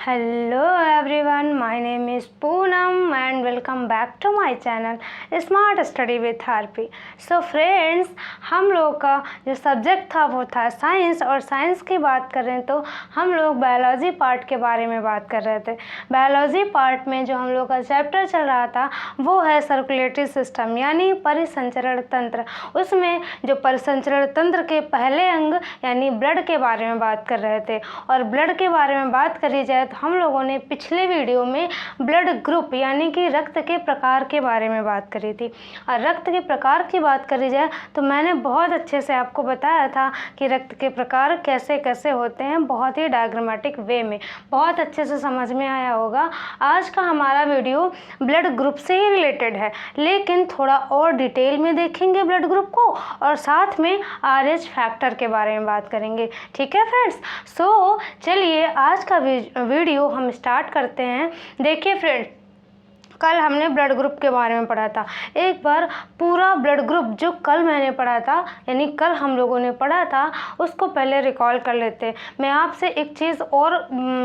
Hello everyone, my name is Poonam and welcome back to my channel Smart Study with Harpi। So friends, हम लोग का जो subject था वो था साइंस, और साइंस की बात करें तो हम लोग बायोलॉजी पार्ट के बारे में बात कर रहे थे। बायोलॉजी पार्ट में जो हम लोग का चैप्टर चल रहा था वो है सर्कुलेटरी सिस्टम यानी परिसंचरण तंत्र। उसमें जो परिसंचरण तंत्र के पहले अंग यानी ब्लड के बारे में बात कर रहे थे, और ब्लड के बारे में बात करी जाए तो हम लोगों ने पिछले वीडियो में ब्लड ग्रुप यानी कि रक्त के प्रकार के बारे में बात करी थी। और रक्त के प्रकार की बात करी जाए तो मैंने बहुत अच्छे से आपको बताया था कि रक्त के प्रकार कैसे कैसे होते हैं, बहुत ही डायग्रामेटिक वे में, बहुत अच्छे से समझ में आया होगा। आज का हमारा वीडियो ब्लड ग्रुप से ही रिलेटेड है, लेकिन थोड़ा और डिटेल में देखेंगे ब्लड ग्रुप को, और साथ में RH फैक्टर के बारे में बात करेंगे। ठीक है फ्रेंड्स, सो चलिए आज का वीडियो हम स्टार्ट करते हैं। देखिए फ्रेंड्स, कल हमने ब्लड ग्रुप के बारे में पढ़ा था। एक बार पूरा ब्लड ग्रुप जो कल मैंने पढ़ा था यानी कल हम लोगों ने पढ़ा था उसको पहले रिकॉल कर लेते हैं। मैं आपसे एक चीज़ और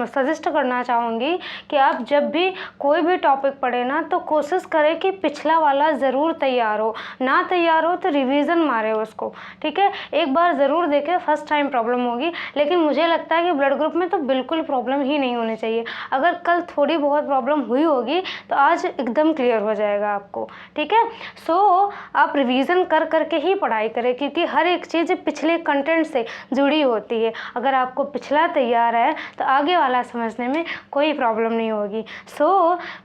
सजेस्ट करना चाहूँगी कि आप जब भी कोई भी टॉपिक पढ़े ना तो कोशिश करें कि पिछला वाला ज़रूर तैयार हो, ना तैयार हो तो रिवीजन मारे उसको। ठीक है, एक बार ज़रूर देखें, फर्स्ट टाइम प्रॉब्लम होगी, लेकिन मुझे लगता है कि ब्लड ग्रुप में तो बिल्कुल प्रॉब्लम ही नहीं होनी चाहिए। अगर कल थोड़ी बहुत प्रॉब्लम हुई होगी तो आज एकदम क्लियर हो जाएगा आपको। ठीक है, सो आप रिवीजन कर करके ही पढ़ाई करें, क्योंकि हर एक चीज़ पिछले कंटेंट से जुड़ी होती है। अगर आपको पिछला तैयार है तो आगे वाला समझने में कोई प्रॉब्लम नहीं होगी। सो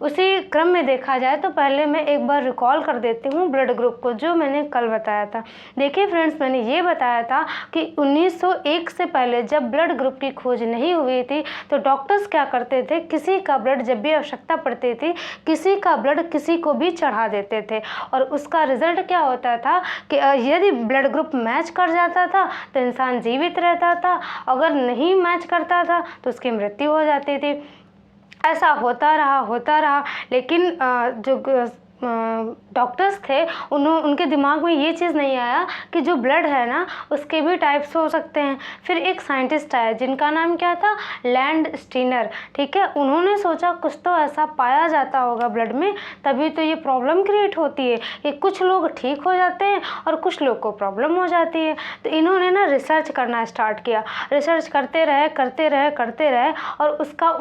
उसी क्रम में देखा जाए तो पहले मैं एक बार रिकॉल कर देती हूँ ब्लड ग्रुप को जो मैंने कल बताया था। देखिए फ्रेंड्स, मैंने ये बताया था कि 1901 से पहले जब ब्लड ग्रुप की खोज नहीं हुई थी तो डॉक्टर्स क्या करते थे, किसी का ब्लड जब भी आवश्यकता पड़ती थी किसी का ब्लड किसी को भी चढ़ा देते थे, और उसका रिजल्ट क्या होता था कि यदि ब्लड ग्रुप मैच कर जाता था तो इंसान जीवित रहता था, अगर नहीं मैच करता था तो उसकी मृत्यु हो जाती थी। ऐसा होता रहा, लेकिन जो डॉक्टर्स थे उनके दिमाग में ये चीज़ नहीं आया कि जो ब्लड है ना उसके भी टाइप्स हो सकते हैं। फिर एक साइंटिस्ट आया जिनका नाम क्या था, लैंडस्टीनर। ठीक है, उन्होंने सोचा कुछ तो ऐसा पाया जाता होगा ब्लड में, तभी तो ये प्रॉब्लम क्रिएट होती है कि कुछ लोग ठीक हो जाते हैं और कुछ लोग को प्रॉब्लम हो जाती है। तो इन्होंने ना रिसर्च करना स्टार्ट किया, रिसर्च करते रहे और उसका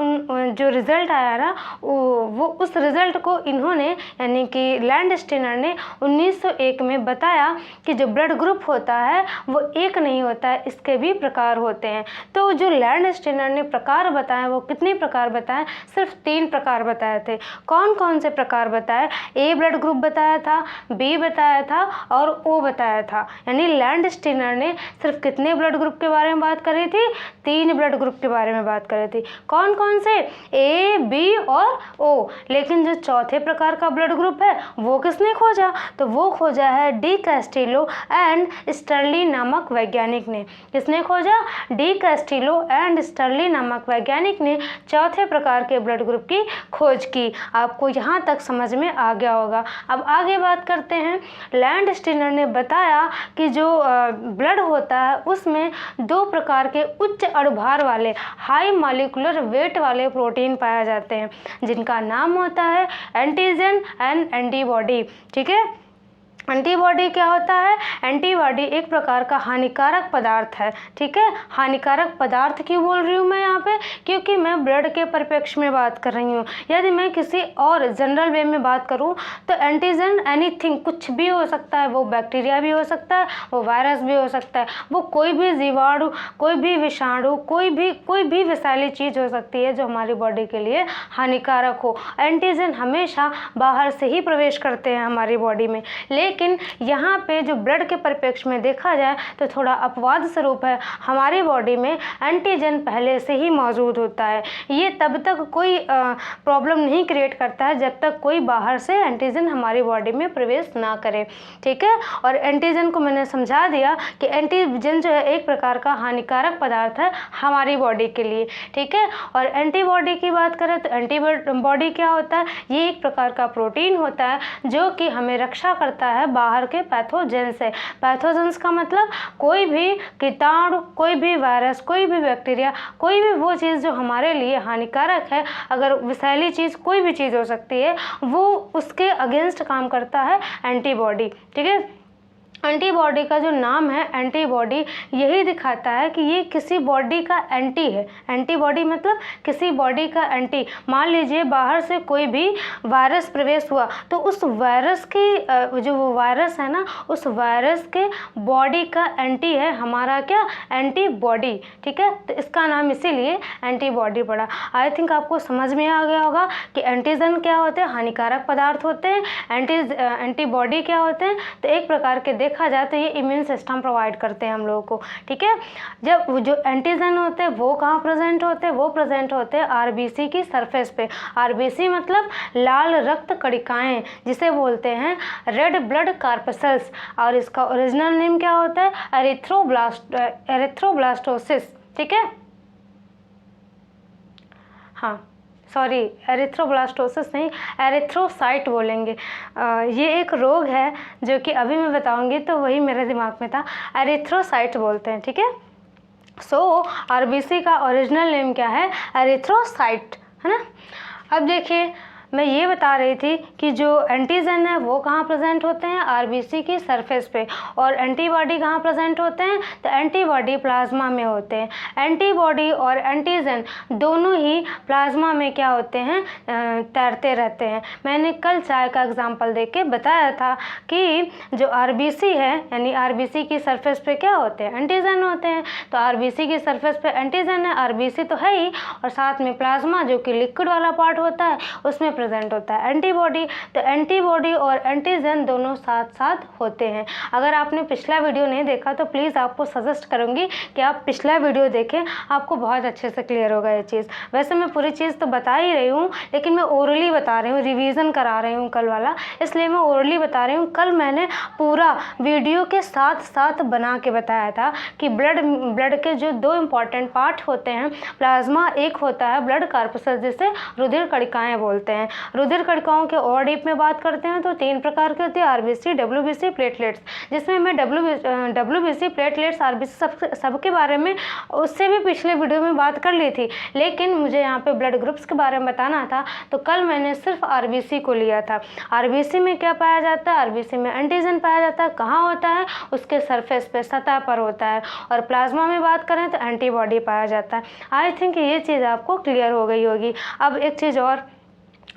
जो रिज़ल्ट आया ना वो उस रिज़ल्ट को इन्होंने यानी कि लैंडस्टीनर ने 1901 में बताया कि जो ब्लड ग्रुप होता है वो एक नहीं होता है, इसके भी प्रकार होते हैं। तो जो लैंडस्टीनर ने प्रकार बताए वो कितने प्रकार बताए, सिर्फ 3 प्रकार बताए थे। कौन कौन से प्रकार बताए? ए ब्लड ग्रुप बताया था, बी बताया था और ओ बताया था। यानी लैंडस्टीनर ने सिर्फ कितने ब्लड ग्रुप के बारे में बात करी थी? 3 ब्लड ग्रुप के बारे में बात करी थी। कौन कौन से? ए, बी और ओ। लेकिन जो चौथे प्रकार का ब्लड ग्रुप है वो किसने खोजा? तो वो खोजा है डी कैस्टिलो एंड स्टर्ली नामक वैज्ञानिक ने। किसने खोजा? डी कैस्टिलो एंड स्टर्ली नामक वैज्ञानिक ने चौथे प्रकार के ब्लड ग्रुप की खोज की। आपको यहाँ तक समझ में आ गया होगा। अब आगे बात करते हैं। लैंडस्टीनर ने बताया कि जो ब्लड होता है उसमें 2 प्रकार के उच्च अणुभार वाले हाई मॉलिक्यूलर वेट वाले प्रोटीन पाए जाते हैं, जिनका नाम होता है एंटीजन एंड एंटीबॉडी। ठीक है, एंटीबॉडी क्या होता है? एंटीबॉडी एक प्रकार का हानिकारक पदार्थ है। ठीक है, हानिकारक पदार्थ क्यों बोल रही हूँ मैं यहाँ पे? क्योंकि मैं ब्लड के परिप्रेक्ष्य में बात कर रही हूँ। यदि मैं किसी और जनरल वे में बात करूँ तो एंटीजन एनीथिंग, कुछ भी हो सकता है। वो बैक्टीरिया भी हो सकता है, वो वायरस भी हो सकता है, वो कोई भी जीवाणु, कोई भी विषाणु, कोई भी विषैली चीज़ हो सकती है जो हमारी बॉडी के लिए हानिकारक हो। एंटीजन हमेशा बाहर से ही प्रवेश करते हैं हमारी बॉडी में, लेकिन यहाँ पे जो ब्लड के परिप्रेक्ष्य में देखा जाए तो थोड़ा अपवाद स्वरूप है। हमारी बॉडी में एंटीजन पहले से ही मौजूद होता है। ये तब तक कोई प्रॉब्लम नहीं क्रिएट करता है जब तक कोई बाहर से एंटीजन हमारी बॉडी में प्रवेश ना करे। ठीक है, और एंटीजन को मैंने समझा दिया कि एंटीजन जो है एक प्रकार का हानिकारक पदार्थ है हमारी बॉडी के लिए। ठीक है, और एंटीबॉडी की बात करें तो एंटीबॉडी क्या होता है? ये एक प्रकार का प्रोटीन होता है जो कि हमें रक्षा करता है है बाहर के पैथोजन से। पैथोजेंस का मतलब कोई भी कीटाणु, कोई भी वायरस, कोई भी बैक्टीरिया, कोई भी वो चीज़ जो हमारे लिए हानिकारक है, अगर विषैली चीज़ कोई भी चीज़ हो सकती है, वो उसके अगेंस्ट काम करता है एंटीबॉडी। ठीक है, एंटीबॉडी का जो नाम है एंटीबॉडी यही दिखाता है कि ये किसी बॉडी का एंटी है। एंटीबॉडी मतलब किसी बॉडी का एंटी। मान लीजिए बाहर से कोई भी वायरस प्रवेश हुआ तो उस वायरस की जो वो वायरस है ना, उस वायरस के बॉडी का एंटी है हमारा क्या, एंटीबॉडी। ठीक है, तो इसका नाम इसीलिए एंटीबॉडी पड़ा। आई थिंक आपको समझ में आ गया होगा कि एंटीजन क्या होते हैं, हानिकारक पदार्थ होते हैं, एंटीबॉडी क्या होते हैं। तो एक प्रकार के देखा जाए तो ये इम्यून सिस्टम प्रोवाइड करते हैं हम लोगों को। ठीक है, जब जो एंटीजन होते हैं वो कहाँ प्रेजेंट होते हैं, वो प्रेजेंट होते हैं आरबीसी की सरफेस पे। आरबीसी मतलब लाल रक्त कणिकाएं, जिसे बोलते हैं रेड ब्लड कार्पसेल्स, और इसका ओरिजिनल नेम क्या होता है, एरिथ्रोब्लास्टोसिस। ठीक है, हाँ सॉरी, एरिथ्रोब्लास्टोसिस नहीं, एरिथ्रोसाइट बोलेंगे। ये एक रोग है जो कि अभी मैं बताऊंगी, तो वही मेरे दिमाग में था, एरिथ्रोसाइट बोलते हैं। ठीक है, सो आरबीसी का ओरिजिनल नेम क्या है, एरिथ्रोसाइट, है ना। अब देखिए मैं ये बता रही थी कि जो एंटीजन है वो कहाँ प्रेजेंट होते हैं, आरबीसी की सरफेस पे, और एंटीबॉडी कहाँ प्रेजेंट होते हैं, तो एंटीबॉडी प्लाज्मा में होते हैं। एंटीबॉडी और एंटीजन दोनों ही प्लाज्मा में क्या होते हैं, तैरते रहते हैं। मैंने कल चाय का एग्जाम्पल दे के बताया था कि जो आरबीसी है, यानी आरबीसी की सरफेस पे क्या होते हैं, एंटीजन होते हैं। तो आरबीसी की सरफेस पे एंटीजन है, आरबीसी तो है ही, और साथ में प्लाज्मा जो कि लिक्विड वाला पार्ट होता है उसमें प्रेजेंट होता है एंटीबॉडी। तो एंटीबॉडी और एंटीजन दोनों साथ साथ होते हैं। अगर आपने पिछला वीडियो नहीं देखा तो प्लीज़ आपको सजेस्ट करूंगी कि आप पिछला वीडियो देखें, आपको बहुत अच्छे से क्लियर होगा ये चीज़। वैसे मैं पूरी चीज़ तो बता ही रही हूँ, लेकिन मैं ओरली बता रही हूँ, रिवीजन करा रही हूँ कल वाला, इसलिए मैं ओरली बता रही हूँ। कल मैंने पूरा वीडियो के साथ साथ बना के बताया था कि ब्लड के जो दो इम्पॉर्टेंट पार्ट होते हैं, प्लाज्मा एक होता है ब्लड कार्पसेल्स, जिसे रुधिर कणिकाएं बोलते हैं। रुधिर कणिकाओं के और डीप में बात करते हैं तो 3 प्रकार के होते हैं, आरबीसी, डब्ल्यूबीसी, प्लेटलेट्स, जिसमें मैं डब्ल्यूबीसी, प्लेटलेट्स, आरबीसी सबके बारे में उससे भी पिछले वीडियो में बात कर ली थी, लेकिन मुझे यहाँ पे ब्लड ग्रुप्स के बारे में बताना था तो कल मैंने सिर्फ आरबीसी को लिया था। आरबीसी में क्या पाया जाता है, आरबीसी में एंटीजन पाया जाता है। कहाँ होता है, उसके सरफेस पे, सतह पर होता है। और प्लाज्मा में बात करें तो एंटीबॉडी पाया जाता है। आई थिंक ये चीज़ आपको क्लियर हो गई होगी। अब एक चीज़ और,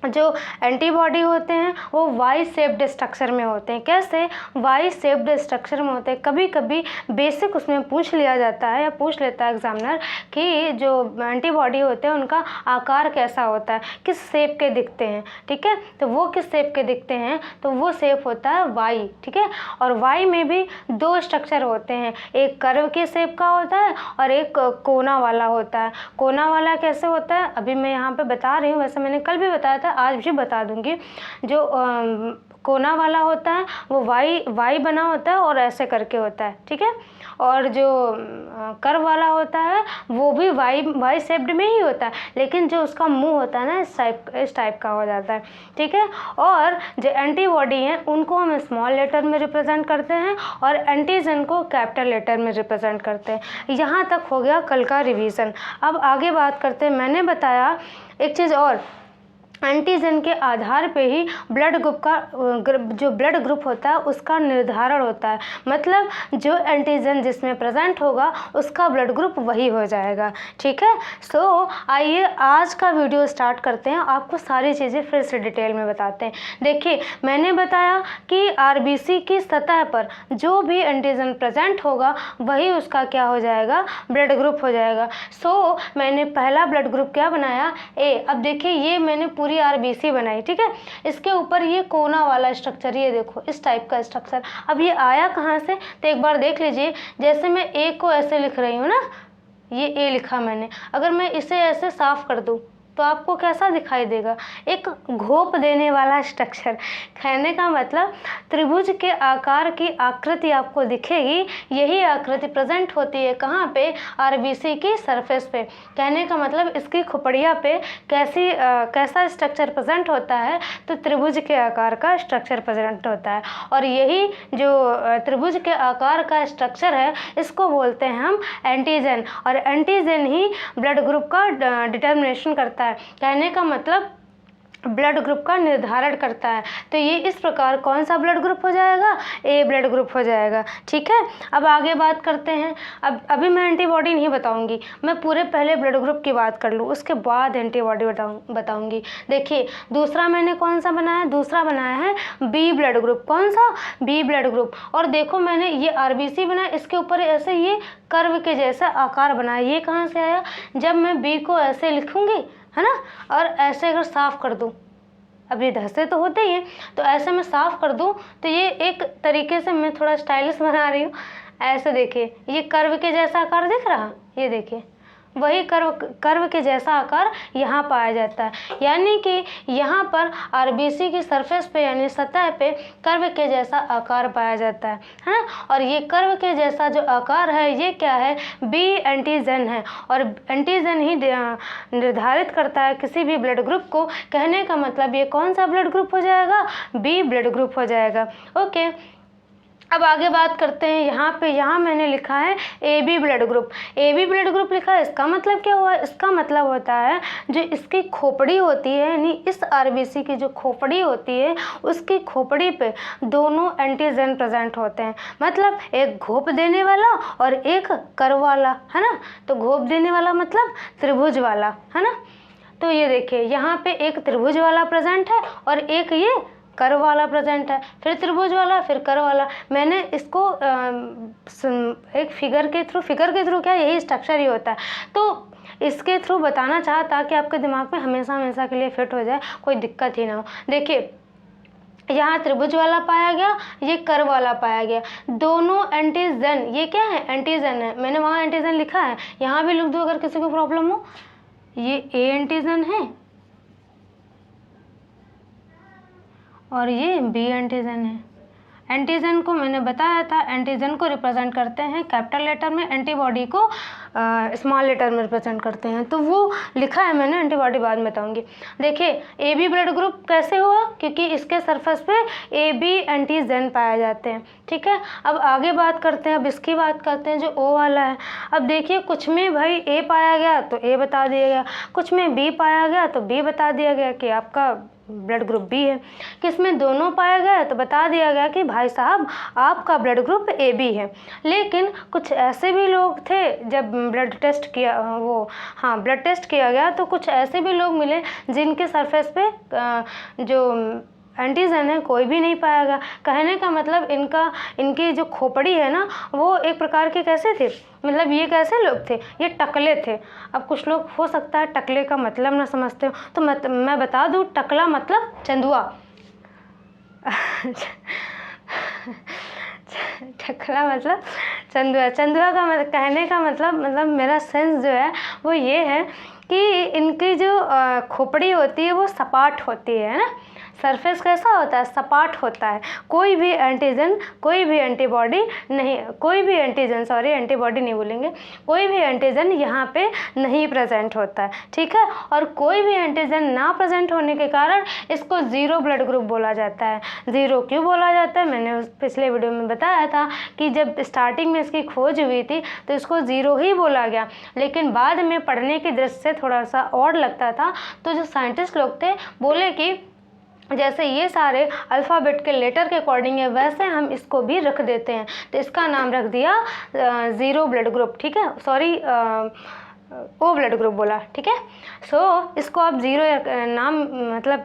जो एंटीबॉडी होते हैं वो वाई शेप्ड स्ट्रक्चर में होते हैं। कैसे वाई शेप्ड स्ट्रक्चर में होते हैं, कभी कभी बेसिक उसमें पूछ लिया जाता है या पूछ लेता है एग्जामिनर कि जो एंटीबॉडी होते हैं उनका आकार कैसा होता है, किस शेप के दिखते हैं। ठीक है, तो वो किस शेप के दिखते हैं, तो वो शेप होता है वाई। ठीक है, और वाई में भी 2 स्ट्रक्चर होते हैं, एक कर्व के शेप का होता है और एक कोना वाला होता है। कोना वाला कैसे होता है अभी मैं यहाँ पे बता रही हूँ, वैसे मैंने कल भी बताया था, आज भी बता दूंगी। जो कोना वाला होता है वो वाई बना होता है और ऐसे करके होता है। ठीक है, और जो कर्व वाला होता है वो भी वाई शेप्ड में ही होता है, लेकिन जो उसका मुंह होता है ना इस टाइप का हो जाता है। ठीक है, और जो एंटीबॉडी हैं उनको हम स्मॉल लेटर में रिप्रेजेंट करते हैं और एंटीजन को कैपिटल लेटर में रिप्रेजेंट करते हैं। यहाँ तक हो गया कल का रिवीजन। अब आगे बात करते हैं। मैंने बताया एक चीज़ और, एंटीजन के आधार पे ही ब्लड ग्रुप का जो ब्लड ग्रुप होता है उसका निर्धारण होता है। मतलब जो एंटीजन जिसमें प्रेजेंट होगा उसका ब्लड ग्रुप वही हो जाएगा। ठीक है, सो आइए आज का वीडियो स्टार्ट करते हैं। आपको सारी चीज़ें फिर से डिटेल में बताते हैं। देखिए मैंने बताया कि आरबीसी की सतह पर जो भी एंटीजन प्रेजेंट होगा वही उसका क्या हो जाएगा, ब्लड ग्रुप हो जाएगा। सो मैंने पहला ब्लड ग्रुप क्या बनाया, ए। अब देखिए ये मैंने पूरी आरबीसी बनाई। ठीक है, इसके ऊपर ये कोना वाला स्ट्रक्चर, ये देखो इस टाइप का स्ट्रक्चर। अब ये आया कहाँ से, तो एक बार देख लीजिए। जैसे मैं ए को ऐसे लिख रही हूँ ना, ये ए लिखा मैंने, अगर मैं इसे ऐसे साफ कर दूँ तो आपको कैसा दिखाई देगा, एक घोप देने वाला स्ट्रक्चर। कहने का मतलब त्रिभुज के आकार की आकृति आपको दिखेगी, यही आकृति प्रेजेंट होती है कहाँ पे, आरबीसी की सरफेस पे। कहने का मतलब इसकी खोपड़िया पे कैसा स्ट्रक्चर प्रेजेंट होता है, तो त्रिभुज के आकार का स्ट्रक्चर प्रेजेंट होता है। और यही जो त्रिभुज के आकार का स्ट्रक्चर है इसको बोलते हैं हम एंटीजन, और एंटीजन ही ब्लड ग्रुप का डिटर्मिनेशन करता है। कहने का मतलब ब्लड ग्रुप का निर्धारण करता है। तो ये इस प्रकार कौन सा ब्लड ग्रुप हो जाएगा, ए ब्लड ग्रुप हो जाएगा। ठीक है, अब आगे बात करते हैं। अभी मैं एंटीबॉडी नहीं बताऊंगी, मैं पूरे पहले ब्लड ग्रुप की बात कर लूँ, उसके बाद एंटीबॉडी बताऊंगी। देखिए दूसरा मैंने कौन सा बनाया, दूसरा बनाया है बी ब्लड ग्रुप। कौन सा, बी ब्लड ग्रुप। और देखो मैंने ये आरबीसी बनाया, इसके ऊपर ऐसे ये कर्व के जैसा आकार बनाया। ये कहाँ से आया, जब मैं बी को ऐसे लिखूंगी है ना, और ऐसे अगर साफ कर दूं, अभी धसे तो होते ही हैं, तो ऐसे मैं साफ कर दूं तो ये एक तरीके से मैं थोड़ा स्टाइलिश बना रही हूँ। ऐसे देखिए ये कर्व के जैसा आकार दिख रहा, ये देखिए वही कर्व के जैसा आकार यहाँ पाया जाता है। यानी कि यहाँ पर आरबीसी की सरफेस पे यानी सतह पे कर्व के जैसा आकार पाया जाता है ना। और ये कर्व के जैसा जो आकार है ये क्या है, बी एंटीजन है। और एंटीजन ही निर्धारित करता है किसी भी ब्लड ग्रुप को। कहने का मतलब ये कौन सा ब्लड ग्रुप हो जाएगा, बी ब्लड ग्रुप हो जाएगा। ओके, अब आगे बात करते हैं। यहाँ मैंने लिखा है A B blood group. A B blood group लिखा है, इसका मतलब क्या हुआ, इसका मतलब होता है जो इसकी खोपड़ी होती है, यानी इस आरबीसी की जो खोपड़ी होती है उसकी खोपड़ी पे दोनों एंटीजन प्रेजेंट होते हैं। मतलब एक घोप देने वाला और एक कर्व वाला, है ना। तो घोप देने वाला मतलब त्रिभुज वाला, है ना। तो ये देखिए यहाँ पे एक त्रिभुज वाला प्रेजेंट है और एक ये कर्व वाला प्रेजेंट है, फिर त्रिभुज वाला, फिर कर्व वाला। मैंने इसको एक फिगर के थ्रू क्या, यही स्ट्रक्चर ही होता है, तो इसके थ्रू बताना चाहा ताकि आपके दिमाग में हमेशा के लिए फिट हो जाए, कोई दिक्कत ही ना हो। देखिए यहाँ त्रिभुज वाला पाया गया, ये कर्व वाला पाया गया, दोनों एंटीजन। ये क्या है, एंटीजन है। मैंने वहाँ एंटीजन लिखा है, यहाँ भी लिख दूँ अगर किसी को प्रॉब्लम हो। ये ए एंटीजन है और ये बी एंटीजन है। एंटीजन को मैंने बताया था, एंटीजन को रिप्रेजेंट करते हैं कैपिटल लेटर में, एंटीबॉडी को स्मॉल लेटर में रिप्रेजेंट करते हैं। तो वो लिखा है मैंने, एंटीबॉडी बाद में बताऊंगी। देखिए ए बी ब्लड ग्रुप कैसे हुआ, क्योंकि इसके सरफेस पे ए बी एंटीजन पाए जाते हैं। ठीक है, अब आगे बात करते हैं, अब इसकी बात करते हैं जो ओ वाला है। अब देखिए कुछ में भाई ए पाया गया तो ए बता दिया गया, कुछ में बी पाया गया तो बी बता दिया गया कि आपका ब्लड ग्रुप बी है। किसमें दोनों पाया गया तो बता दिया गया कि भाई साहब आपका ब्लड ग्रुप ए बी है। लेकिन कुछ ऐसे भी लोग थे, जब ब्लड टेस्ट किया गया तो कुछ ऐसे भी लोग मिले जिनके सरफेस पे जो एंटीजन है कोई भी नहीं पाया गया। कहने का मतलब इनकी जो खोपड़ी है ना, वो एक प्रकार के कैसे थे, मतलब ये कैसे लोग थे, ये टकले थे। अब कुछ लोग हो सकता है टकले का मतलब ना समझते हो, तो मैं बता दूँ, टकला मतलब चंदुआ। टकला मतलब चंदुआ का मतलब, कहने का मतलब मेरा सेंस जो है वो ये है कि इनकी जो खोपड़ी होती है वो सपाट होती है ना। सरफेस कैसा होता है, सपाट होता है। कोई भी एंटीजन, कोई भी एंटीबॉडी नहीं, कोई भी एंटीजन, सॉरी एंटीबॉडी नहीं बोलेंगे, कोई भी एंटीजन यहाँ पे नहीं प्रेजेंट होता है। ठीक है, और कोई भी एंटीजन ना प्रेजेंट होने के कारण इसको ज़ीरो ब्लड ग्रुप बोला जाता है। ज़ीरो क्यों बोला जाता है, मैंने पिछले वीडियो में बताया था कि जब स्टार्टिंग में इसकी खोज हुई थी तो इसको ज़ीरो ही बोला गया, लेकिन बाद में पढ़ने की दृष्टि से थोड़ा सा और लगता था, तो जो साइंटिस्ट लोग थे बोले कि जैसे ये सारे अल्फ़ाबेट के लेटर के अकॉर्डिंग है, वैसे हम इसको भी रख देते हैं। तो इसका नाम रख दिया ज़ीरो ब्लड ग्रुप। ठीक है, सॉरी ओ ब्लड ग्रुप बोला। ठीक है, इसको आप ज़ीरो नाम मतलब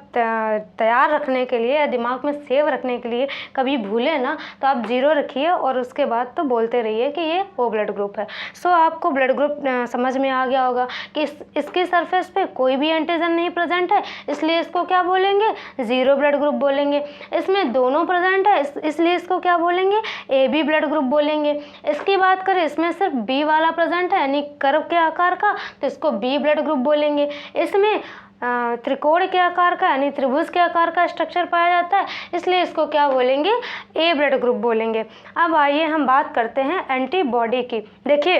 तैयार रखने के लिए या दिमाग में सेव रखने के लिए कभी भूले ना, तो आप ज़ीरो रखिए और उसके बाद तो बोलते रहिए कि ये ओ ब्लड ग्रुप है। आपको ब्लड ग्रुप समझ में आ गया होगा कि इसकी सरफेस पे कोई भी एंटीजन नहीं प्रेजेंट है, इसलिए इसको क्या बोलेंगे, ज़ीरो ब्लड ग्रुप बोलेंगे। इसमें दोनों प्रेजेंट है, इसलिए इसको क्या बोलेंगे, ए बी ब्लड ग्रुप बोलेंगे। इसकी बात करें, इसमें सिर्फ बी वाला प्रेजेंट है यानी कर्व के आकार का, तो इसको बी ब्लड ग्रुप बोलेंगे। इसमें त्रिकोण के आकार का यानी त्रिभुज के आकार का स्ट्रक्चर पाया जाता है, इसलिए इसको क्या बोलेंगे, ए ब्लड ग्रुप बोलेंगे। अब आइए हम बात करते हैं एंटीबॉडी की। देखिए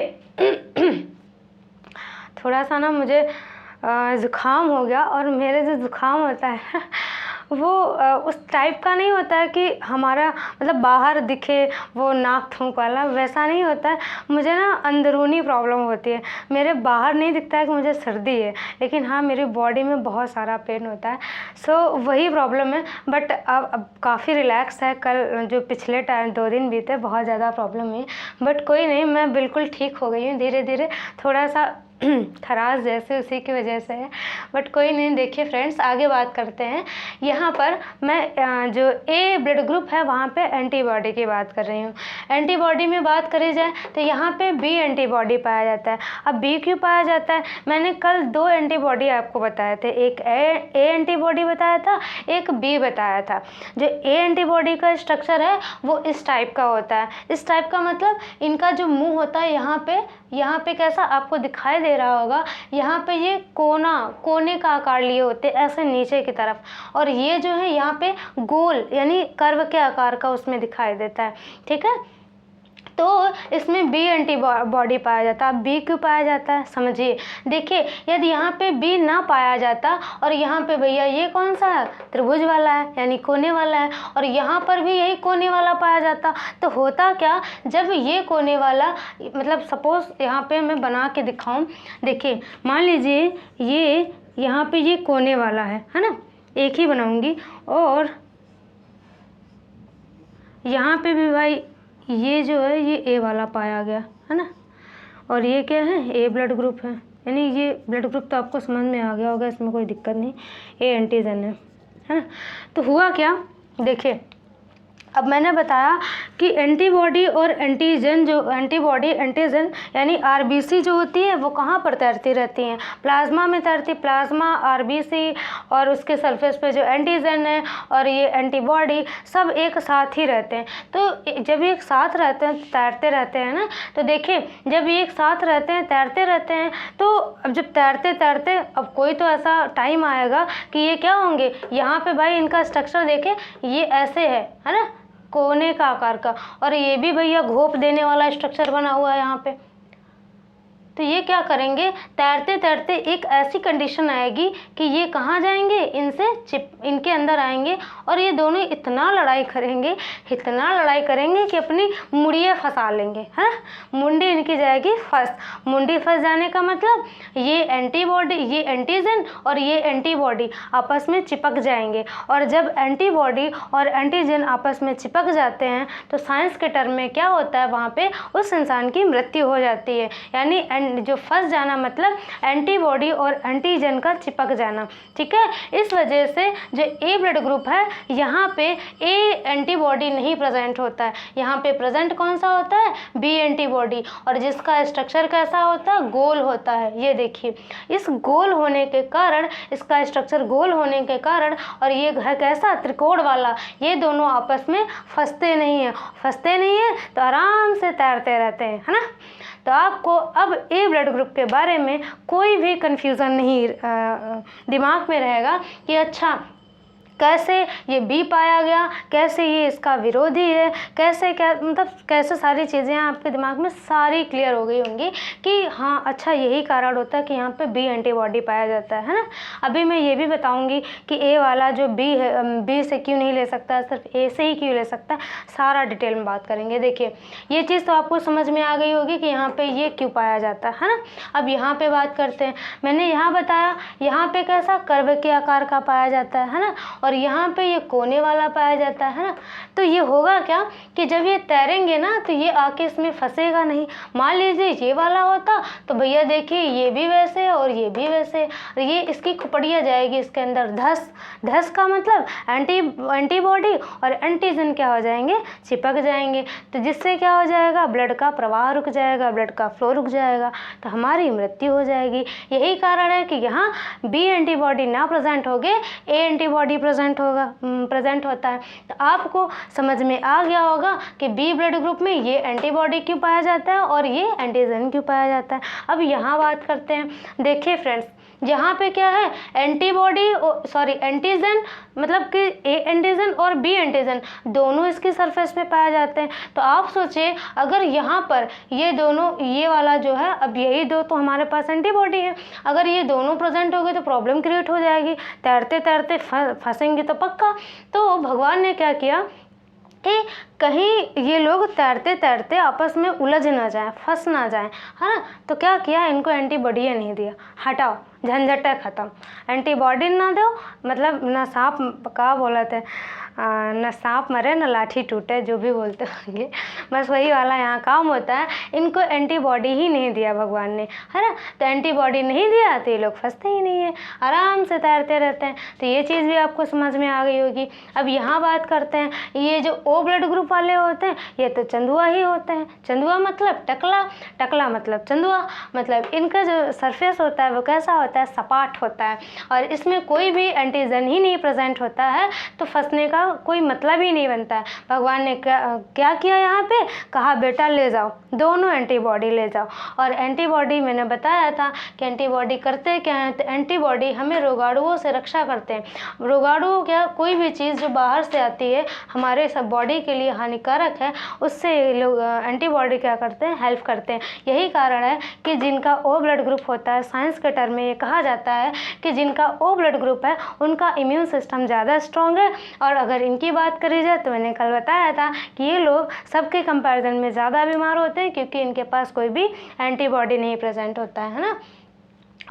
थोड़ा सा ना मुझे ज़ुकाम हो गया, और मेरे जो ज़ुकाम होता है वो उस टाइप का नहीं होता है कि हमारा मतलब बाहर दिखे वो नाक थूक वाला, वैसा नहीं होता है। मुझे ना अंदरूनी प्रॉब्लम होती है, मेरे बाहर नहीं दिखता है कि मुझे सर्दी है, लेकिन हाँ मेरी बॉडी में बहुत सारा पेन होता है। सो वही प्रॉब्लम है, बट अब काफ़ी रिलैक्स है। कल जो पिछले टाइम 2 दिन बीते बहुत ज़्यादा प्रॉब्लम हुई, बट कोई नहीं, मैं बिल्कुल ठीक हो गई हूँ धीरे धीरे। थोड़ा सा खराश जैसे उसी की वजह से है, बट कोई नहीं। देखिए फ्रेंड्स, आगे बात करते हैं। यहाँ पर मैं जो ए ब्लड ग्रुप है वहाँ पे एंटीबॉडी की बात कर रही हूँ। एंटीबॉडी में बात करी जाए तो यहाँ पे बी एंटीबॉडी पाया जाता है। अब बी क्यों पाया जाता है, मैंने कल 2 एंटीबॉडी आपको बताए थे, एक ए एंटीबॉडी बताया था, एक बी बताया था। जो ए एंटीबॉडी का स्ट्रक्चर है वो इस टाइप का होता है। इस टाइप का मतलब इनका जो मुँह होता है यहाँ पे कैसा आपको दिखाई दे रहा होगा, यहाँ पे ये कोने का आकार लिए होते हैं ऐसे नीचे की तरफ, और ये जो है यहाँ पे गोल यानी कर्व के आकार का उसमें दिखाई देता है। ठीक है, तो इसमें बी एंटीबॉडी पाया जाता है। अब बी क्यों पाया जाता है समझिए। देखिए यदि यहाँ पे बी ना पाया जाता और यहाँ पे भैया ये कौन सा है, त्रिभुज वाला है यानी कोने वाला है, और यहाँ पर भी यही कोने वाला पाया जाता, तो होता क्या, जब ये कोने वाला मतलब सपोज यहाँ पे मैं बना के दिखाऊं, देखिए मान लीजिए ये यहाँ पे ये कोने वाला है ना, एक ही बनाऊंगी, और यहाँ पे भी भाई ये जो है ये ए वाला पाया गया है ना, और ये क्या है, ए ब्लड ग्रुप है, यानी ये ब्लड ग्रुप तो आपको समझ में आ गया होगा, इसमें कोई दिक्कत नहीं, ए एंटीजन है ना। तो हुआ क्या, देखिए अब मैंने बताया कि एंटीबॉडी और एंटीजन, जो एंटीबॉडी एंटीजन यानी आरबीसी जो होती है वो कहाँ पर तैरती रहती हैं, प्लाज्मा में तैरती, प्लाज्मा आरबीसी, और उसके सरफेस पे जो एंटीजन है और ये एंटीबॉडी सब एक साथ ही रहते हैं। तो जब एक साथ रहते हैं तैरते रहते हैं ना, तो देखिए जब एक साथ रहते हैं तैरते रहते हैं, तो अब जब तैरते तैरते अब कोई तो ऐसा टाइम आएगा कि ये क्या होंगे, यहाँ पे भाई इनका स्ट्रक्चर देखें ये ऐसे है ना, कोने का आकार का, और ये भी भैया घोप देने वाला स्ट्रक्चर बना हुआ है यहाँ पे। तो ये क्या करेंगे, तैरते तैरते एक ऐसी कंडीशन आएगी कि ये कहाँ जाएंगे, इनके अंदर आएंगे, और ये दोनों इतना लड़ाई करेंगे कि अपनी मुड़ियाँ फंसा लेंगे, है ना, मुंडी इनकी जाएगी फंस। मुंडी फंस जाने का मतलब ये एंटीबॉडी, ये एंटीजन और ये एंटीबॉडी आपस में चिपक जाएंगे, और जब एंटीबॉडी और एंटीजन आपस में चिपक जाते हैं तो साइंस के टर्म में क्या होता है, वहाँ पे उस इंसान की मृत्यु हो जाती है। यानी जो फंस जाना मतलब एंटीबॉडी और एंटीजन का चिपक जाना। ठीक है, इस वजह से जो ए ब्लड ग्रुप है यहाँ पे ए एंटीबॉडी नहीं प्रेजेंट होता है, यहाँ पे प्रेजेंट कौन सा होता है, बी एंटीबॉडी, और जिसका स्ट्रक्चर कैसा होता है, गोल होता है। ये देखिए इस गोल होने के कारण, इसका स्ट्रक्चर गोल होने के कारण, और ये घर कैसा त्रिकोण वाला, ये दोनों आपस में फंसते नहीं है तो आराम से तैरते रहते हैं, है ना। तो आपको अब ए ब्लड ग्रुप के बारे में कोई भी कन्फ्यूज़न नहीं दिमाग में रहेगा कि अच्छा कैसे ये बी पाया गया, कैसे ये इसका विरोधी है, कैसे सारी चीज़ें आपके दिमाग में सारी क्लियर हो गई होंगी कि हाँ अच्छा यही कारण होता है कि यहाँ पे बी एंटीबॉडी पाया जाता है ना। अभी मैं ये भी बताऊंगी कि ए वाला जो बी है, बी से क्यों नहीं ले सकता, सिर्फ ए से ही क्यों ले सकता है, सारा डिटेल में बात करेंगे। देखिए ये चीज़ तो आपको समझ में आ गई होगी कि यहाँ पर ये क्यों पाया जाता है ना। अब यहाँ पर बात करते हैं, मैंने यहाँ बताया यहाँ पर कैसा कर्व के आकार का पाया जाता है ना, और यहाँ पे ये कोने वाला पाया जाता है ना। तो ये होगा क्या कि जब ये तैरेंगे ना तो ये आके इसमें फंसेगा नहीं। मान लीजिए ये वाला होता तो भैया देखिए ये भी वैसे और ये भी वैसे, और ये इसकी खुपड़ियाँ जाएगी इसके अंदर, धस का मतलब एंटीबॉडी और एंटीजन क्या हो जाएंगे, चिपक जाएंगे। तो जिससे क्या हो जाएगा, ब्लड का प्रवाह रुक जाएगा, ब्लड का फ्लो रुक जाएगा, तो हमारी मृत्यु हो जाएगी। यही कारण है कि यहाँ बी एंटीबॉडी ना प्रेजेंट हो गए, ए एंटीबॉडी प्रेजेंट होता है। तो आपको समझ में आ गया होगा कि बी ब्लड ग्रुप में ये एंटीबॉडी क्यों पाया जाता है और ये एंटीजन क्यों पाया जाता है। अब यहाँ बात करते हैं। देखिए फ्रेंड्स, यहाँ पे क्या है, एंटीबॉडी सॉरी एंटीजन, मतलब कि ए एंटीजन और बी एंटीजन दोनों इसकी सरफेस पे पाए जाते हैं। तो आप सोचिए अगर यहाँ पर ये दोनों, ये वाला जो है, अब यही दो तो हमारे पास एंटीबॉडी है, अगर ये दोनों प्रेजेंट हो गए तो प्रॉब्लम क्रिएट हो जाएगी, तैरते तैरते फंसेंगे तो पक्का। तो भगवान ने क्या किया कि कहीं ये लोग तैरते तैरते आपस में उलझ ना जाए, फंस ना जाए, है ना। तो क्या किया, इनको एंटीबॉडी नहीं दिया, हटाओ, झंझट है ख़त्म, एंटीबॉडी ना दो, मतलब ना सांप का बोला थे, न सांप मरे न लाठी टूटे, जो भी बोलते होंगे, बस वही वाला यहाँ काम होता है। इनको एंटीबॉडी ही नहीं दिया भगवान ने, है ना। तो एंटीबॉडी नहीं दिया तो ये लोग फंसते ही नहीं है, आराम से तैरते रहते हैं। तो ये चीज़ भी आपको समझ में आ गई होगी। अब यहाँ बात करते हैं, ये जो ओ ब्लड ग्रुप वाले होते हैं ये तो चंदुआ ही होते हैं। चंदुआ मतलब टकला, टकला मतलब चंदुआ, मतलब इनका जो सरफेस होता है वो कैसा होता है, सपाट होता है, और इसमें कोई भी एंटीजन ही नहीं प्रेजेंट होता है, तो फंसने का कोई मतलब ही नहीं बनता है। भगवान ने क्या किया, यहाँ पे कहा बेटा ले जाओ, दोनों एंटीबॉडी ले जाओ। और एंटीबॉडी मैंने बताया था कि एंटीबॉडी करते क्या है, तो एंटीबॉडी हमें रोगाणुओं से रक्षा करते हैं। रोगाणु क्या, कोई भी चीज़ जो बाहर से आती है हमारे सब बॉडी के लिए हानिकारक है, उससे लोग एंटीबॉडी क्या करते हैं, हेल्प करते हैं। यही कारण है कि जिनका ओ ब्लड ग्रुप होता है, साइंस के टर्म में ये कहा जाता है कि जिनका ओ ब्लड ग्रुप है उनका इम्यून सिस्टम ज़्यादा स्ट्रॉन्ग है। और अगर इनकी बात करी जाए तो मैंने कल बताया था कि ये लोग सबके कंपैरिजन में ज़्यादा बीमार होते हैं, क्योंकि इनके पास कोई भी एंटीबॉडी नहीं प्रेजेंट होता है ना।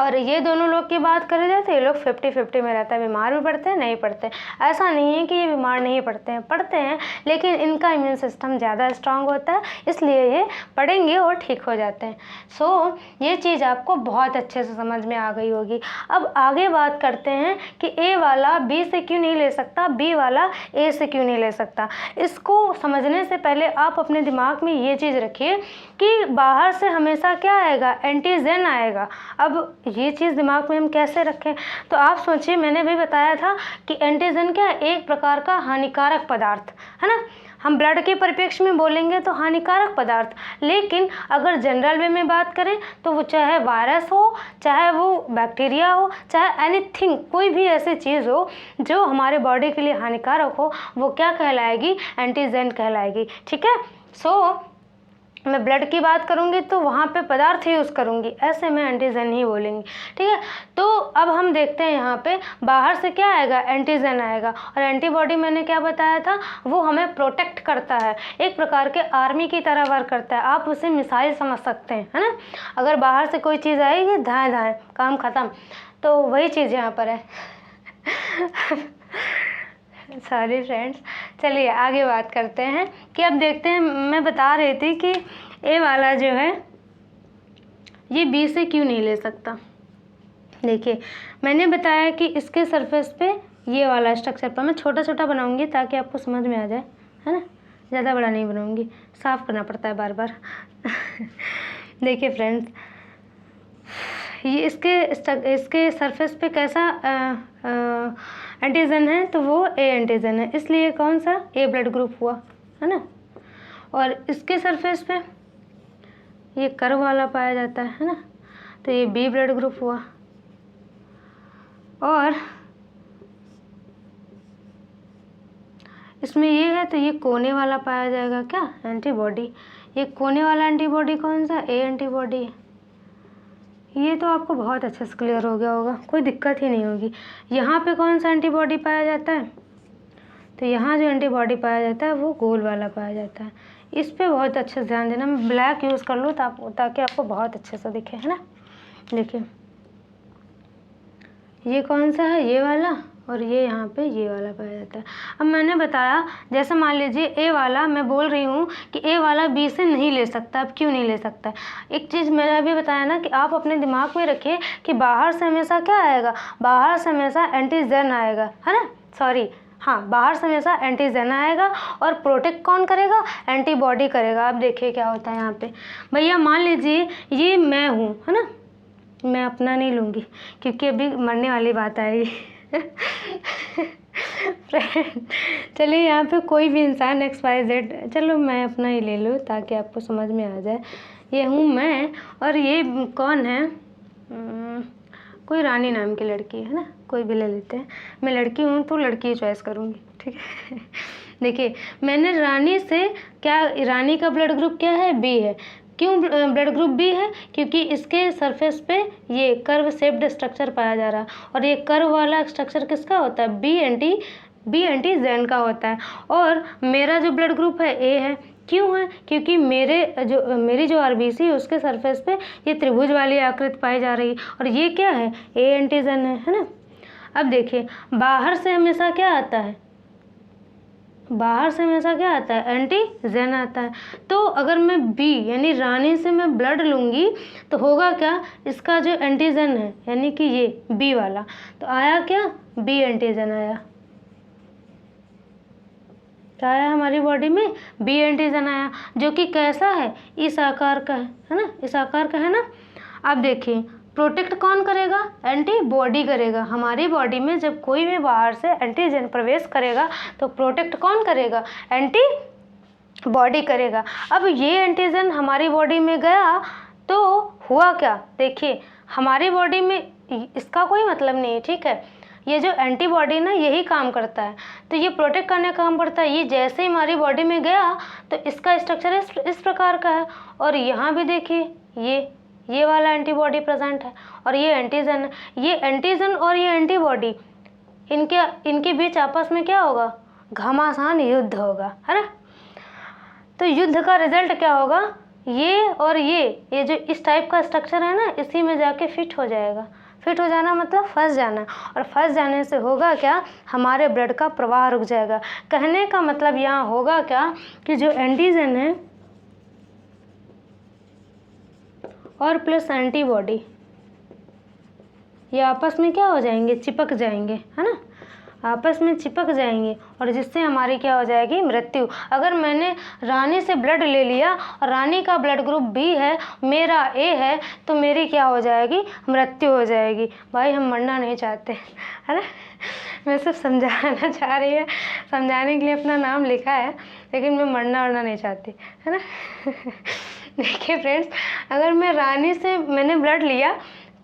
और ये दोनों लोग की बात करी जाए तो ये लोग 50-50 में रहता है, बीमार भी पड़ते हैं, नहीं पड़ते। ऐसा नहीं है कि ये बीमार नहीं पड़ते हैं, लेकिन इनका इम्यून सिस्टम ज़्यादा स्ट्रांग होता है, इसलिए ये पड़ेंगे और ठीक हो जाते हैं। सो ये चीज़ आपको बहुत अच्छे से समझ में आ गई होगी। अब आगे बात करते हैं कि ए वाला बी से क्यों नहीं ले सकता, बी वाला ए से क्यों नहीं ले सकता। इसको समझने से पहले आप अपने दिमाग में ये चीज़ रखिए कि बाहर से हमेशा क्या आएगा, एंटीजन आएगा। अब ये चीज़ दिमाग में हम कैसे रखें, तो आप सोचिए, मैंने भी बताया था कि एंटीजन क्या है, एक प्रकार का हानिकारक पदार्थ है ना। हम ब्लड के परिप्रेक्ष्य में बोलेंगे तो हानिकारक पदार्थ, लेकिन अगर जनरल वे में बात करें तो वो चाहे वायरस हो, चाहे वो बैक्टीरिया हो, चाहे एनीथिंग, कोई भी ऐसी चीज़ हो जो हमारे बॉडी के लिए हानिकारक हो, वो क्या कहलाएगी, एंटीजन कहलाएगी। ठीक है। सो मैं ब्लड की बात करूंगी तो वहाँ पे पदार्थ यूज़ करूंगी, ऐसे में एंटीजन ही बोलेंगी। ठीक है। तो अब हम देखते हैं यहाँ पे बाहर से क्या आएगा, एंटीजन आएगा। और एंटीबॉडी मैंने क्या बताया था, वो हमें प्रोटेक्ट करता है, एक प्रकार के आर्मी की तरह वर्क करता है। आप उसे मिसाइल समझ सकते हैं, है ना। अगर बाहर से कोई चीज़ आएगी, धाए धाए काम ख़त्म। तो वही चीज़ यहाँ पर है। सॉरी फ्रेंड्स, चलिए आगे बात करते हैं कि अब देखते हैं, मैं बता रही थी कि ए वाला जो है ये बी से क्यों नहीं ले सकता। देखिए मैंने बताया कि इसके सरफेस पे ये वाला स्ट्रक्चर पर मैं छोटा छोटा बनाऊंगी ताकि आपको समझ में आ जाए, है ना, ज़्यादा बड़ा नहीं बनाऊंगी, साफ़ करना पड़ता है बार बार। देखिए फ्रेंड्स, ये इसके सरफेस पे कैसा एंटीजन है, तो वो ए एंटीजन है, इसलिए कौन सा, ए ब्लड ग्रुप हुआ, है ना। और इसके सरफेस पे ये कर्व वाला पाया जाता है ना, तो ये बी ब्लड ग्रुप हुआ। और इसमें ये है तो ये कोने वाला पाया जाएगा, क्या, एंटीबॉडी। ये कोने वाला एंटीबॉडी कौन सा, ए एंटीबॉडी है। ये तो आपको बहुत अच्छे से क्लियर हो गया होगा, कोई दिक्कत ही नहीं होगी। यहाँ पे कौन सा एंटीबॉडी पाया जाता है, तो यहाँ जो एंटीबॉडी पाया जाता है वो गोल वाला पाया जाता है। इस पे बहुत अच्छे से ध्यान देना, मैं ब्लैक यूज़ कर लूँ ताकि आपको बहुत अच्छे से दिखे, है ना। देखिए ये कौन सा है, ये वाला, और ये यहाँ पे ये वाला पाया जाता है। अब मैंने बताया, जैसे मान लीजिए ए वाला, मैं बोल रही हूँ कि ए वाला बी से नहीं ले सकता। अब क्यों नहीं ले सकता, एक चीज़ मैंने अभी बताया ना कि आप अपने दिमाग में रखिए कि बाहर से हमेशा क्या आएगा, बाहर से हमेशा एंटीजन आएगा, है ना, सॉरी हाँ, बाहर से हमेशा एंटीजन आएगा और प्रोटेक्ट कौन करेगा, एंटीबॉडी करेगा। अब देखिए क्या होता है यहाँ पे, भैया मान लीजिए ये मैं हूँ, है ना, मैं अपना नहीं लूँगी क्योंकि अभी मरने वाली बात आएगी। चलिए यहाँ पे कोई भी इंसान XYZ, चलो मैं अपना ही ले लूँ ताकि आपको समझ में आ जाए। ये हूँ मैं, और ये कौन है, कोई रानी नाम की लड़की है ना, कोई भी ले लेते हैं। मैं लड़की हूँ तो लड़की चॉइस करूँगी, ठीक है। देखिए मैंने रानी से क्या, रानी का ब्लड ग्रुप क्या है, बी है। क्यों ब्लड ग्रुप बी है? क्योंकि इसके सरफेस पे ये कर्व शेप्ड स्ट्रक्चर पाया जा रहा है, और ये कर्व वाला स्ट्रक्चर किसका होता है, बी एंटीजन का होता है। और मेरा जो ब्लड ग्रुप है ए है। क्यों है? क्योंकि मेरी जो आरबीसी है उसके सरफेस पे ये त्रिभुज वाली आकृति पाई जा रही है, और ये क्या है, ए एंटीजन है ना। अब देखिए बाहर से हमेशा क्या आता है, बाहर से हमेशा क्या आता है, एंटीजन आता है। तो अगर मैं बी यानी रानी से मैं ब्लड लूँगी तो होगा क्या, इसका जो एंटीजन है यानी कि ये बी वाला, तो आया क्या, बी एंटीजन आया। क्या आया हमारी बॉडी में, बी एंटीजन आया, जो कि कैसा है, इस आकार का है ना, इस आकार का है ना। अब देखिए प्रोटेक्ट कौन करेगा, एंटीबॉडी करेगा। हमारी बॉडी में जब कोई भी बाहर से एंटीजन प्रवेश करेगा तो प्रोटेक्ट कौन करेगा, एंटीबॉडी करेगा। अब ये एंटीजन हमारी बॉडी में गया तो हुआ क्या, देखिए हमारी बॉडी में इसका कोई मतलब नहीं है, ठीक है। ये जो एंटीबॉडी ना यही काम करता है, तो ये प्रोटेक्ट करने का काम करता है। ये जैसे ही हमारी बॉडी में गया तो इसका स्ट्रक्चर इस प्रकार का है, और यहाँ भी देखिए ये वाला एंटीबॉडी प्रेजेंट है, और ये एंटीजन है। ये एंटीजन और ये एंटीबॉडी इनके बीच आपस में क्या होगा, घमासान युद्ध होगा, है ना। तो युद्ध का रिजल्ट क्या होगा, ये और ये जो इस टाइप का स्ट्रक्चर है ना, इसी में जाके फिट हो जाएगा। फिट हो जाना मतलब फंस जाना, और फंस जाने से होगा क्या, हमारे ब्लड का प्रवाह रुक जाएगा। कहने का मतलब यहाँ होगा क्या कि जो एंटीजन है और प्लस एंटीबॉडी ये आपस में क्या हो जाएंगे, चिपक जाएंगे, है ना, आपस में चिपक जाएंगे, और जिससे हमारी क्या हो जाएगी, मृत्यु। अगर मैंने रानी से ब्लड ले लिया और रानी का ब्लड ग्रुप बी है, मेरा ए है, तो मेरी क्या हो जाएगी, मृत्यु हो जाएगी। भाई हम मरना नहीं चाहते, है ना। मैं सिर्फ समझाना चाह रही है, समझाने के लिए अपना नाम लिखा है, लेकिन मैं मरना नहीं चाहती, है ना। देखिए फ्रेंड्स, अगर मैं रानी से मैंने ब्लड लिया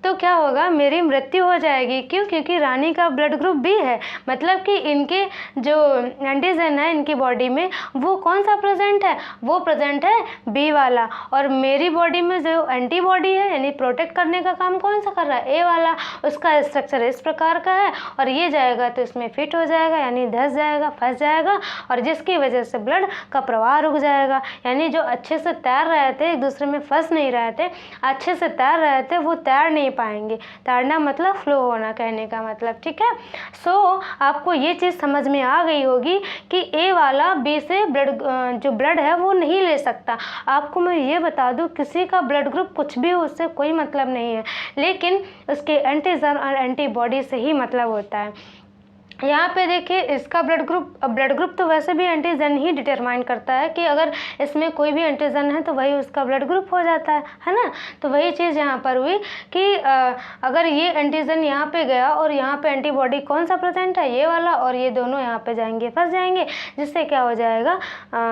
तो क्या होगा, मेरी मृत्यु हो जाएगी। क्यों? क्योंकि रानी का ब्लड ग्रुप बी है, मतलब कि इनके जो एंटीजन है इनकी बॉडी में वो कौन सा प्रेजेंट है, वो प्रेजेंट है बी वाला। और मेरी बॉडी में जो एंटीबॉडी है यानी प्रोटेक्ट करने का काम कौन सा कर रहा है, ए वाला। उसका स्ट्रक्चर इस प्रकार का है, और ये जाएगा तो इसमें फिट हो जाएगा, यानी धंस जाएगा, फंस जाएगा, और जिसकी वजह से ब्लड का प्रवाह रुक जाएगा। यानी जो अच्छे से तैर रहे थे, एक दूसरे में फंस नहीं रहे थे, अच्छे से तैर रहे थे, वो तैर नहीं पाएंगे। तैरना मतलब फ्लो होना, कहने का मतलब, ठीक है। सो आपको ये चीज़ समझ में आ गई होगी कि ए वाला बी से जो ब्लड है वो नहीं ले सकता। आपको मैं ये बता दूं, किसी का ब्लड ग्रुप कुछ भी हो उससे कोई मतलब नहीं है, लेकिन उसके एंटीजन और एंटीबॉडी से ही मतलब होता है। यहाँ पे देखिए इसका ब्लड ग्रुप तो वैसे भी एंटीजन ही डिटरमाइन करता है कि अगर इसमें कोई भी एंटीजन है तो वही उसका ब्लड ग्रुप हो जाता है ना। तो वही चीज़ यहाँ पर हुई कि अगर ये एंटीजन यहाँ पे गया और यहाँ पे एंटीबॉडी कौन सा प्रेजेंट है, ये वाला, और ये दोनों यहाँ पे जाएंगे, फंस जाएंगे, जिससे क्या हो जाएगा,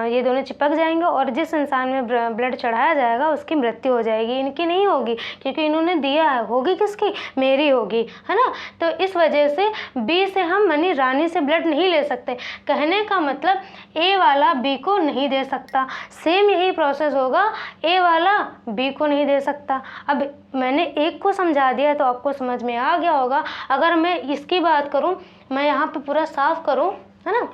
ये दोनों चिपक जाएंगे, और जिस इंसान में ब्लड चढ़ाया जाएगा उसकी मृत्यु हो जाएगी। इनकी नहीं होगी, क्योंकि इन्होंने दिया है, होगी किसकी, मेरी होगी, है ना। तो इस वजह से बी से हम यानी रानी से ब्लड नहीं ले सकते। कहने का मतलब ए वाला बी को नहीं दे सकता। सेम यही प्रोसेस होगा, ए वाला बी को नहीं दे सकता। अब मैंने एक को समझा दिया तो आपको समझ में आ गया होगा। अगर मैं इसकी बात करूं, मैं यहाँ पे पूरा साफ करूं, है ना।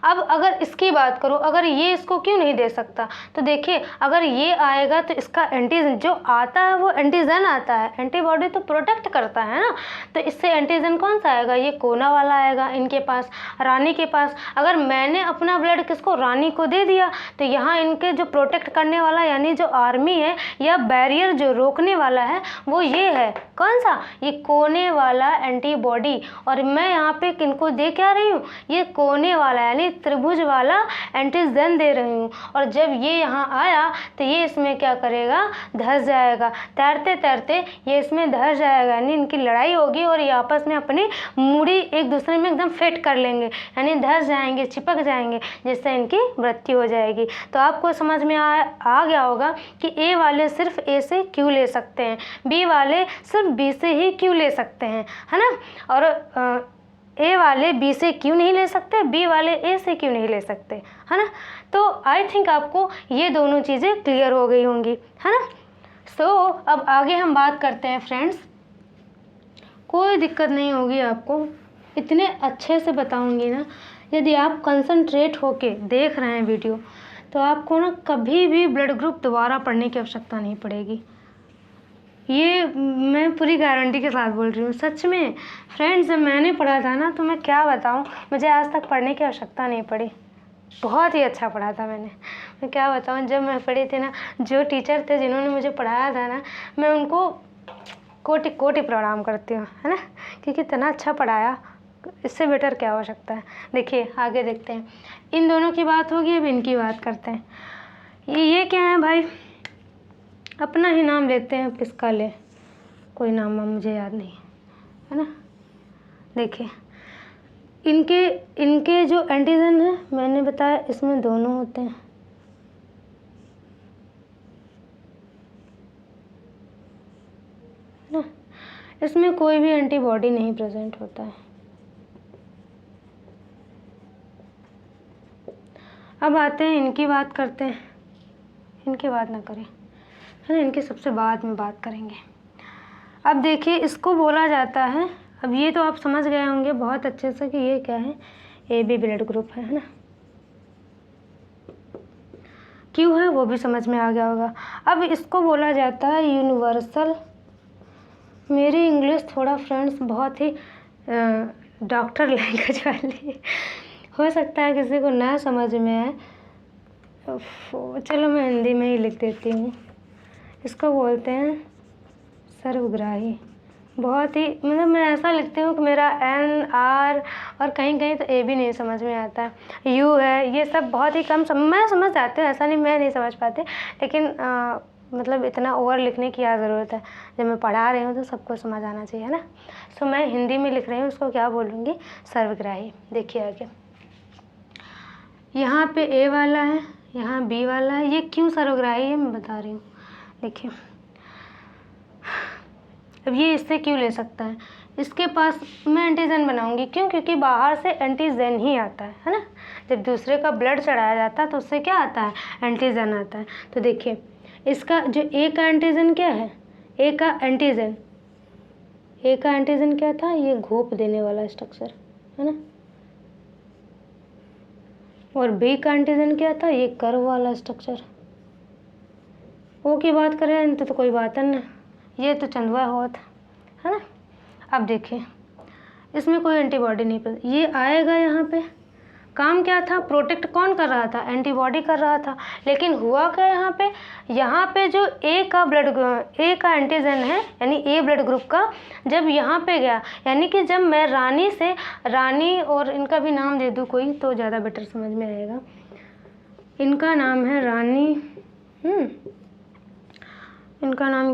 अब अगर इसकी बात करूं, अगर ये इसको क्यों नहीं दे सकता, तो देखिए अगर ये आएगा तो इसका एंटीजन जो आता है वो एंटीजन आता है, एंटीबॉडी तो प्रोटेक्ट करता है ना। तो इससे एंटीजन कौन सा आएगा, ये कोना वाला आएगा इनके पास, रानी के पास। अगर मैंने अपना ब्लड किसको, रानी को दे दिया, तो यहाँ इनके जो प्रोटेक्ट करने वाला यानी जो आर्मी है या बैरियर जो रोकने वाला है वो ये है, कौन सा, ये कोने वाला एंटीबॉडी। और मैं यहाँ पे किनको दे क्या रही हूँ, ये कोने वाला यानी यानी त्रिभुज वाला एंटीजन दे रही हूँ, और जब ये यहाँ आया तो ये इसमें क्या करेगा, धंस जाएगा। तैरते तैरते ये इसमें धंस जाएगा, यानी इनकी लड़ाई होगी और ये आपस में अपनी मूड़ी एक दूसरे में एकदम फिट कर लेंगे, यानी धंस जाएंगे, चिपक जाएंगे, जिससे इनकी मृत्यु हो जाएगी। तो आपको समझ में आ गया होगा कि ए वाले सिर्फ ए से क्यू ले सकते हैं, बी वाले सिर्फ बी से ही क्यू ले सकते हैं, है ना। और ए वाले बी से क्यों नहीं ले सकते, बी वाले ए से क्यों नहीं ले सकते, है ना। तो आई थिंक आपको ये दोनों चीज़ें क्लियर हो गई होंगी, है ना। सो अब आगे हम बात करते हैं फ्रेंड्स। कोई दिक्कत नहीं होगी आपको, इतने अच्छे से बताऊंगी ना, यदि आप कंसंट्रेट होके देख रहे हैं वीडियो तो आपको ना कभी भी ब्लड ग्रुप दोबारा पढ़ने की आवश्यकता नहीं पड़ेगी। ये मैं पूरी गारंटी के साथ बोल रही हूँ, सच में फ्रेंड्स। जब मैंने पढ़ा था ना तो मैं क्या बताऊँ, मुझे आज तक पढ़ने की आवश्यकता नहीं पड़ी। बहुत ही अच्छा पढ़ा था मैं क्या बताऊँ। जब मैं पढ़ी थी ना, जो टीचर थे जिन्होंने मुझे पढ़ाया था ना, मैं उनको कोटि कोटि प्रणाम करती हूँ, है ना, क्योंकि इतना अच्छा पढ़ाया, इससे बेटर क्या हो सकता है। देखिए आगे देखते हैं, इन दोनों की बात होगी, अब इनकी बात करते हैं। ये क्या है भाई, अपना ही नाम लेते हैं, किसका ले, कोई नाम मुझे याद नहीं, है ना। देखिए इनके जो एंटीजन है, मैंने बताया इसमें दोनों होते हैं, है ना। इसमें कोई भी एंटीबॉडी नहीं प्रेजेंट होता है। अब आते हैं इनकी बात करते हैं, इनकी बात ना करें, है ना, इनके सबसे बाद में बात करेंगे। अब देखिए इसको बोला जाता है, अब ये तो आप समझ गए होंगे बहुत अच्छे से कि ये क्या है, ए बी ब्लड ग्रुप है ना। क्यों है वो भी समझ में आ गया होगा। अब इसको बोला जाता है यूनिवर्सल। मेरी इंग्लिश थोड़ा फ्रेंड्स बहुत ही डॉक्टर लैंग्वेज वाली हो सकता है किसी को ना समझ में आए, चलो मैं हिंदी में ही लिख देती हूँ। इसको बोलते हैं सर्वग्राही। बहुत ही मतलब मैं ऐसा लिखती हूँ कि मेरा एन आर और कहीं कहीं तो ए भी नहीं समझ में आता है, यू है, ये सब बहुत ही कम मैं समझ जाती हूँ, ऐसा नहीं मैं नहीं समझ पाती, लेकिन मतलब इतना ओवर लिखने की क्या ज़रूरत है, जब मैं पढ़ा रही हूँ तो सबको समझ आना चाहिए ना। सो मैं हिंदी में लिख रही हूँ, उसको क्या बोलूँगी, सर्वग्राही। देखिए आगे, यहाँ पे ए वाला है, यहाँ बी वाला है, ये क्यों सर्वग्राही है मैं बता रही हूँ। देखिए अब ये इससे क्यों ले सकता है, इसके पास मैं एंटीजन बनाऊंगी, क्यों, क्योंकि बाहर से एंटीजन ही आता है ना। जब दूसरे का ब्लड चढ़ाया जाता है तो उससे क्या आता है, एंटीजन आता है। तो देखिए इसका जो ए का एंटीजन क्या है, ए का एंटीजन क्या था, ये घोप देने वाला स्ट्रक्चर है ना। और बी का एंटीजन क्या था, ये कर्व वाला स्ट्रक्चर। ओ की बात करें तो कोई बात है ना, ये तो चंदवा होता है ना। अब देखिए इसमें कोई एंटीबॉडी नहीं पर, ये आएगा यहाँ पे, काम क्या था, प्रोटेक्ट कौन कर रहा था, एंटीबॉडी कर रहा था। लेकिन हुआ क्या यहाँ पे जो ए का एंटीजन है, यानी ए ब्लड ग्रुप का, जब यहाँ पे गया, यानी कि जब मैं रानी और इनका भी नाम दे दूँ कोई तो ज़्यादा बेटर समझ में आएगा। इनका नाम है रानी, इनका नाम